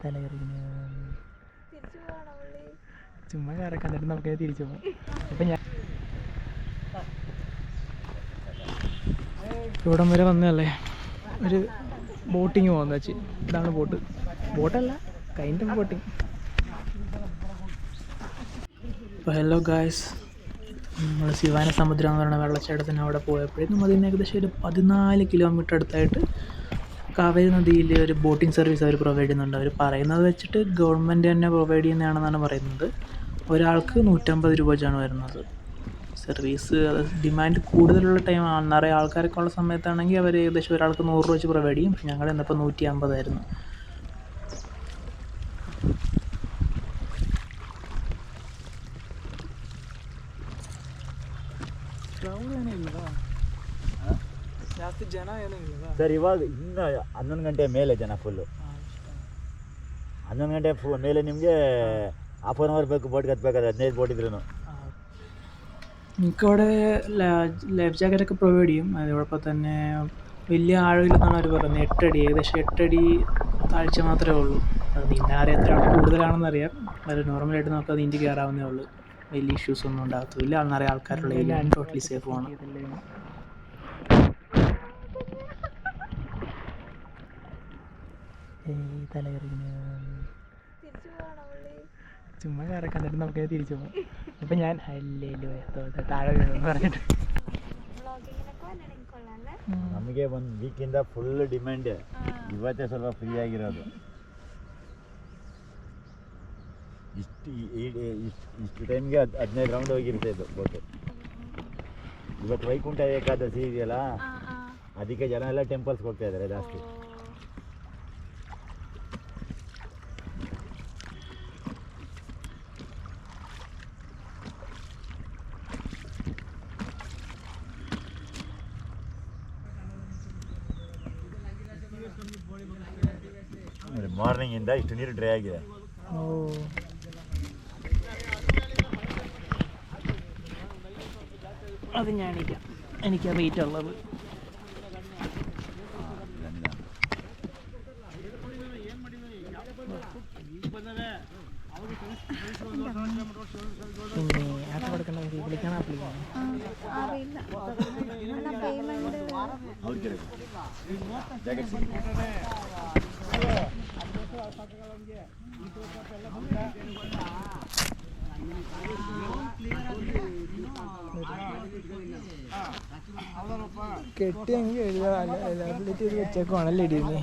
തലകറിന് ചുമ്മാ കാറെ കണ്ടിട്ട് നമുക്ക് തിരിച്ചു പോകാം. അപ്പം ഞാൻ ഇവിടം വരെ വന്നതല്ലേ, ഒരു ബോട്ടിങ് പോകുന്ന വെച്ച്. ഇതാണ് ബോട്ടല്ല കൈൻഡ് ഓഫ് ബോട്ടിങ്. അപ്പോൾ ഹലോ ഗായ്സ്, നമ്മൾ ശിവാന സമുദ്രം എന്ന് പറയുന്ന വെള്ളച്ചാട്ടത്തിന് അവിടെ പോയപ്പോഴേക്കും അതിന് ഏകദേശം ഒരു 14 കിലോമീറ്റർ അടുത്തായിട്ട് കാവേരി നദിയിൽ ഒരു ബോട്ടിംഗ് സർവീസ് അവർ പ്രൊവൈഡ് ചെയ്യുന്നുണ്ട്. അവർ പറയുന്നത് വെച്ചിട്ട് ഗവൺമെൻറ് തന്നെ പ്രൊവൈഡ് ചെയ്യുന്നതാണെന്നാണ് പറയുന്നത്. ഒരാൾക്ക് 150 രൂപ വെച്ചാണ് വരുന്നത് സർവീസ്. അത് ഡിമാൻഡ് കൂടുതലുള്ള ടൈം, നിറയെ ആൾക്കാരൊക്കെ ഉള്ള സമയത്താണെങ്കിൽ അവർ ഏകദേശം ഒരാൾക്ക് 100 രൂപ വെച്ച് പ്രൊവൈഡ് ചെയ്യും. പക്ഷേ ഞങ്ങൾ ഇന്നിപ്പോൾ 150 ആയിരുന്നു. ಜಾಸ್ತಿ ಜನ ಏನೂ ಇಲ್ಲ ಸರ್. ಇವಾಗ ಇನ್ನು 11 ಗಂಟೆ ಮೇಲೆ ಜನ ಫುಲ್ಲು. 11 ಗಂಟೆ ಮೇಲೆ ನಿಮಗೆ ಹಾಫ್ ಆನ್ ಅವರ್ ಬೇಕು ಬೋಟ್ಗೆ ಹತ್ಬೇಕಾದ್ರೆ, 15 ಬೋಟ್ ഇದ್ರೂ. നമുക്കവിടെ ലൈഫ് ജാക്കറ്റൊക്കെ പ്രൊവൈഡ് ചെയ്യും. അതോടൊപ്പം തന്നെ വലിയ ആഴമില്ലെന്നാണ് അവർ പറയുന്നത്. 8 അടി, ഏകദേശം 8 അടി താഴ്ച മാത്രമേ ഉള്ളൂ. അത് നീന്താൻ അറിയാം എത്ര കൂടുതലാണെന്നറിയാം. അത് നോർമലായിട്ട് നമുക്ക് നീന്തി കയറാവുന്നേ ഉള്ളൂ. വലിയ ഇഷ്യൂസ് ഒന്നും ഉണ്ടാകത്തില്ല. നിറയെ ആൾക്കാരുള്ള ഏരിയ, ടോട്ടലി സേഫ് ആണ്. തലകറിന് ചുമ്മാ കാറെ കണ്ടിട്ട് നമുക്ക് തിരിച്ചു പോകാം. അപ്പം ഞാൻ താഴെ വീണെന്ന് പറഞ്ഞിട്ട് ನಮಗೆ ಒಂದು ವೀಕಿಂದ ಫುಲ್ ಡಿಮ್ಯಾಂಡ್. ಇವತ್ತೇ ಸ್ವಲ್ಪ ಫ್ರೀ ಆಗಿರೋದು. ಇಷ್ಟು ಟೈಮ್ಗೆ 15 ರೌಂಡ್ ಹೋಗಿರುತ್ತೆ ಇದು ಬೋಟು. ಇವತ್ತು ವೈಕುಂಠ ಏಕಾದಶಿ ಇದೆಯಲ್ಲ, ಅದಕ್ಕೆ ಜನ ಎಲ್ಲ ಟೆಂಪಲ್ಸ್ಗೆ ಹೋಗ್ತಾ ಇದ್ದಾರೆ ಜಾಸ್ತಿ. ಮಾರ್ನಿಂಗಿಂದ ಇಷ್ಟು ನೀರು ಡ್ರೈ ಆಗಿದೆ. അത് ഞാനില്ല, എനിക്ക് വെയിറ്റ് ഉള്ളത്. പിന്നെ ആട്ട കൊടുക്കണ വിളിക്കണം, അപ്ലിക്കണം. കെട്ടിയെങ്കിൽ എഴുതാ, വെച്ചേക്കുവാണല്ലേ ഇടിയുന്നത്.